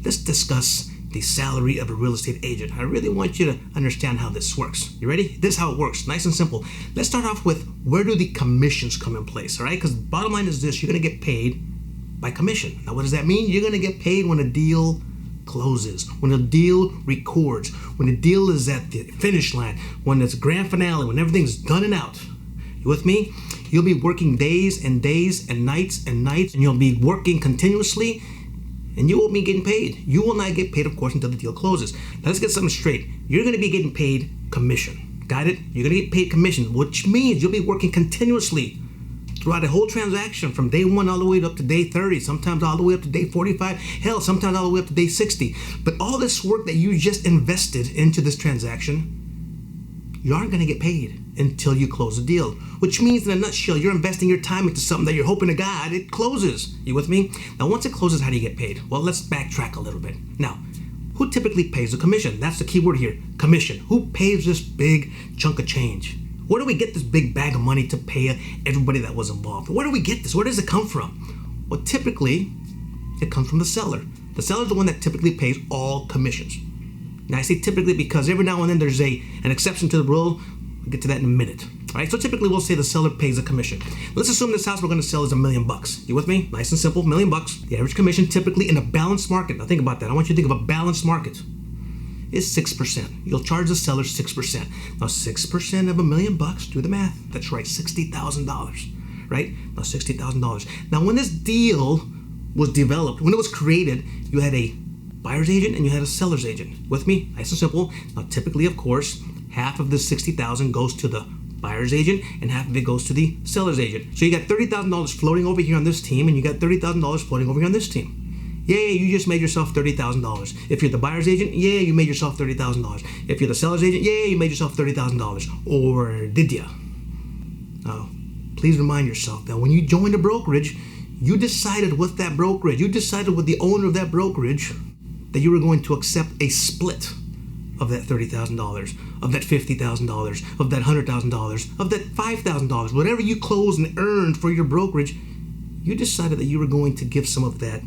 let's discuss the salary of a real estate agent. I really want you to understand how this works. You ready? This is how it works. Nice and simple. Let's start off with, where do the commissions come in place, all right? Because bottom line is this, you're going to get paid by commission. Now, what does that mean? You're going to get paid when a deal closes, when a deal records, when the deal is at the finish line, when it's grand finale, when everything's done and out. You with me? You'll be working days and days and nights, and you'll be working continuously, and you won't be getting paid. You will not get paid, of course, until the deal closes. Now, let's get something straight. You're going to be getting paid commission. Got it? You're going to get paid commission, which means you'll be working continuously throughout the whole transaction, from day 1 all the way up to day 30, sometimes all the way up to day 45, hell, sometimes all the way up to day 60. But all this work that you just invested into this transaction, you aren't going to get paid until you close the deal, which means, in a nutshell, you're investing your time into something that you're hoping to God it closes. You with me? Now, once it closes, how do you get paid? Well, let's backtrack a little bit. Now, who typically pays the commission? That's the key word here, commission. Who pays this big chunk of change? Where do we get this big bag of money to pay everybody that was involved? Where do we get this? Where does it come from? Well, typically, it comes from the seller. The seller's the one that typically pays all commissions. Now, I say typically because every now and then there's an exception to the rule. We'll get to that in a minute. All right, so typically we'll say the seller pays a commission. Let's assume this house we're going to sell is $1 million. You with me? Nice and simple, $1 million. The average commission typically in a balanced market, now think about that. I want you to think of a balanced market, is 6%. You'll charge the seller 6%. Now 6% of $1 million, do the math. That's right, $60,000, right? Now $60,000. Now when this deal was developed, when it was created, you had a buyer's agent and you had a seller's agent. With me? Nice and simple. Now typically, of course, half of the $60,000 goes to the buyer's agent and half of it goes to the seller's agent. So you got $30,000 floating over here on this team, and you got $30,000 floating over here on this team. Yeah, you just made yourself $30,000. If you're the buyer's agent, yeah, you made yourself $30,000. If you're the seller's agent, yeah, you made yourself $30,000. Or did ya? Now, please remind yourself that when you joined a brokerage, you decided with that brokerage, you decided with the owner of that brokerage that you were going to accept a split of that $30,000, of that $50,000, of that $100,000, of that $5,000, whatever you closed and earned for your brokerage, you decided that you were going to give some of that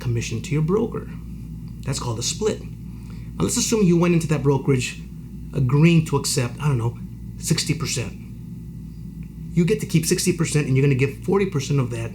commission to your broker. That's called a split. Now let's assume you went into that brokerage agreeing to accept, 60%. You get to keep 60% and you're going to give 40% of that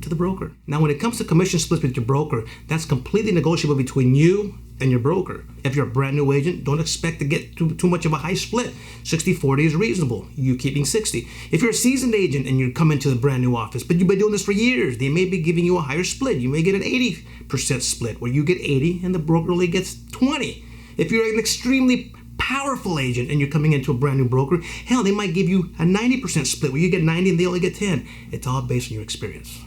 to the broker. Now when it comes to commission splits with your broker, that's completely negotiable between you and your broker. If you're a brand new agent, don't expect to get too much of a high split. 60-40 is reasonable, you keeping 60. If you're a seasoned agent and you come into the brand new office, but you've been doing this for years, they may be giving you a higher split. You may get an 80% split where you get 80 and the broker only gets 20. If you're an extremely powerful agent and you're coming into a brand new broker, hell, they might give you a 90% split where you get 90 and they only get 10. It's all based on your experience.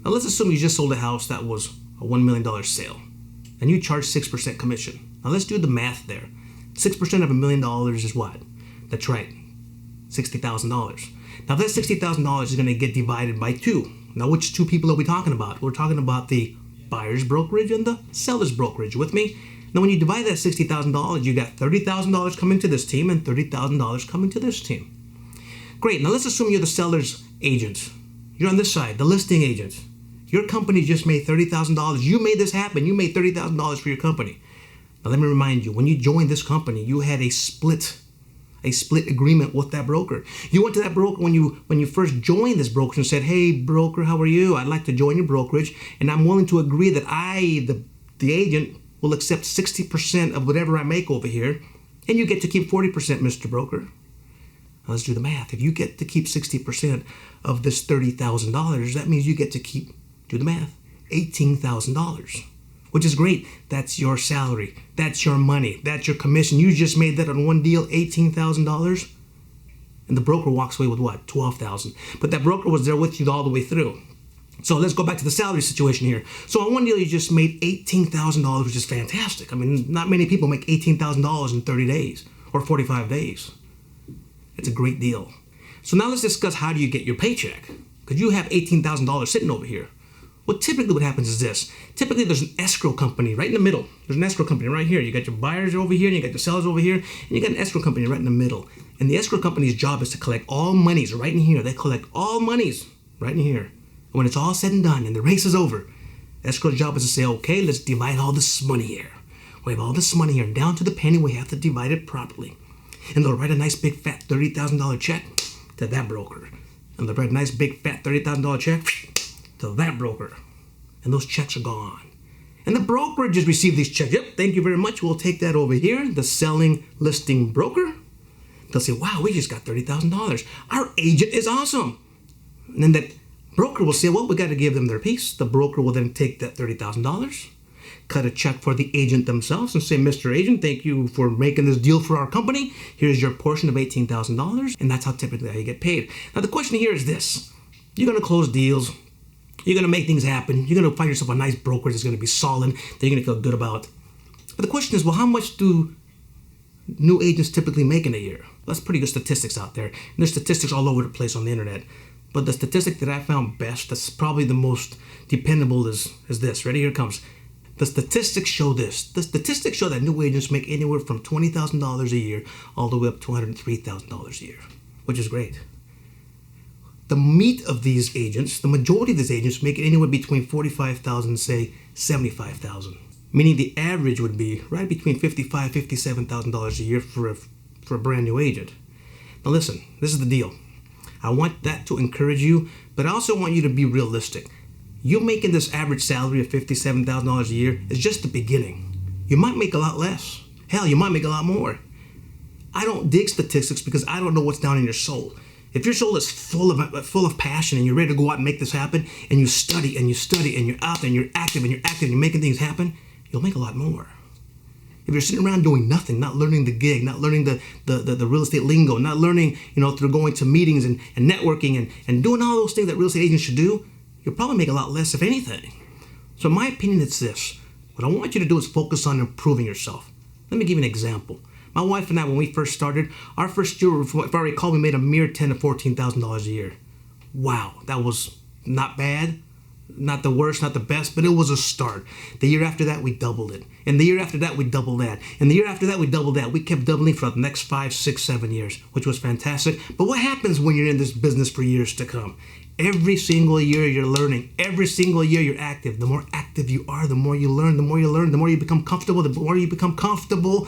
Now let's assume you just sold a house that was a $1 million sale and you charge 6% commission. Now let's do the math there. 6% of $1 million is what? That's right, $60,000. Now that $60,000 is going to get divided by 2. Now which 2 people are we talking about? We're talking about the buyer's brokerage and the seller's brokerage. With me? Now when you divide that $60,000, you got $30,000 coming to this team and $30,000 coming to this team. Great, now let's assume you're the seller's agent. You're on this side, the listing agent. Your company just made $30,000. You made this happen. You made $30,000 for your company. Now let me remind you, when you joined this company, you had a split agreement with that broker. You went to that broker when you first joined this brokerage and said, "Hey broker, how are you? I'd like to join your brokerage and I'm willing to agree that I, the agent, will accept 60% of whatever I make over here, and you get to keep 40%, Mr. Broker." Now let's do the math. If you get to keep 60% of this $30,000, that means you get to keep, do the math, $18,000, which is great. That's your salary. That's your money. That's your commission. You just made that on one deal, $18,000, and the broker walks away with what? $12,000. But that broker was there with you all the way through. So let's go back to the salary situation here. So on one deal, you just made $18,000, which is fantastic. I mean, not many people make $18,000 in 30 days or 45 days. It's a great deal. So now let's discuss, how do you get your paycheck? Because you have $18,000 sitting over here. Well, typically what happens is this. Typically there's an escrow company right in the middle. There's an escrow company right here. You got your buyers over here, and you got your sellers over here, and you got an escrow company right in the middle. And the escrow company's job is to collect all monies right in here. They collect all monies right in here. And when it's all said and done and the race is over, Escrow's job is to say, okay, let's divide all this money here. We have all this money here, down to the penny. We have to divide it properly. And they'll write a nice big fat $30,000 check to that broker. And they'll write a nice big fat $30,000 check to that broker. And those checks are gone. And the broker just received these checks. Yep, thank you very much. We'll take that over here. The selling listing broker. They'll say, wow, we just got $30,000. Our agent is awesome. And then that broker will say, well, we got to give them their piece. The broker will then take that $30,000, cut a check for the agent themselves and say, Mr. Agent, thank you for making this deal for our company. Here's your portion of $18,000. And that's how typically how you get paid. Now, the question here is this. You're going to close deals. You're going to make things happen. You're going to find yourself a nice broker that's going to be solid, that you're going to feel good about. But the question is, well, how much do new agents typically make in a year? Well, that's pretty good statistics out there. And there's statistics all over the place on the internet. But the statistic that I found best, that's probably the most dependable, is this. Ready? Here it comes. The statistics show this. The statistics show that new agents make anywhere from $20,000 a year all the way up to $203,000 a year, which is great. The meat of these agents, the majority of these agents, make it anywhere between $45,000 and say $75,000. Meaning the average would be right between $55,000 and $57,000 a year for a brand new agent. Now listen, this is the deal. I want that to encourage you, but I also want you to be realistic. You making this average salary of $57,000 a year is just the beginning. You might make a lot less. Hell, you might make a lot more. I don't dig statistics because I don't know what's down in your soul. If your soul is full of passion and you're ready to go out and make this happen, and you study and you study and you're out there and you're active and you're making things happen, you'll make a lot more. If you're sitting around doing nothing, not learning the gig, not learning the real estate lingo, not learning, through going to meetings and networking and doing all those things that real estate agents should do, you'll probably make a lot less, if anything. So in my opinion, it's this. What I want you to do is focus on improving yourself. Let me give you an example. My wife and I, when we first started, our first year, if I recall, we made a mere $10,000 to $14,000 a year. Wow, that was not bad, not the worst, not the best, but it was a start. The year after that, we doubled it. And the year after that, we doubled that. And the year after that, we doubled that. We kept doubling for the next 5, 6, 7 years, which was fantastic. But what happens when you're in this business for years to come? Every single year you're learning. Every single year you're active. The more active you are, the more you learn. The more you learn, the more you become comfortable. The more you become comfortable,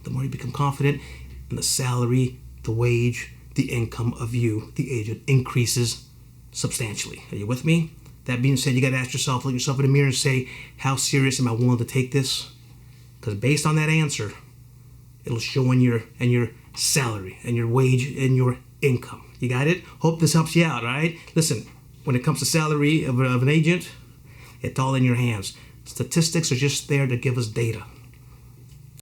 the more you become confident, and the salary, the wage, the income of you, the agent, increases substantially. Are you with me? That being said, you got to ask yourself, look yourself in the mirror and say, how serious am I willing to take this? Because based on that answer, it'll show in your salary and your wage and your income. You got it? Hope this helps you out, all right? Listen, when it comes to salary of an agent, it's all in your hands. Statistics are just there to give us data.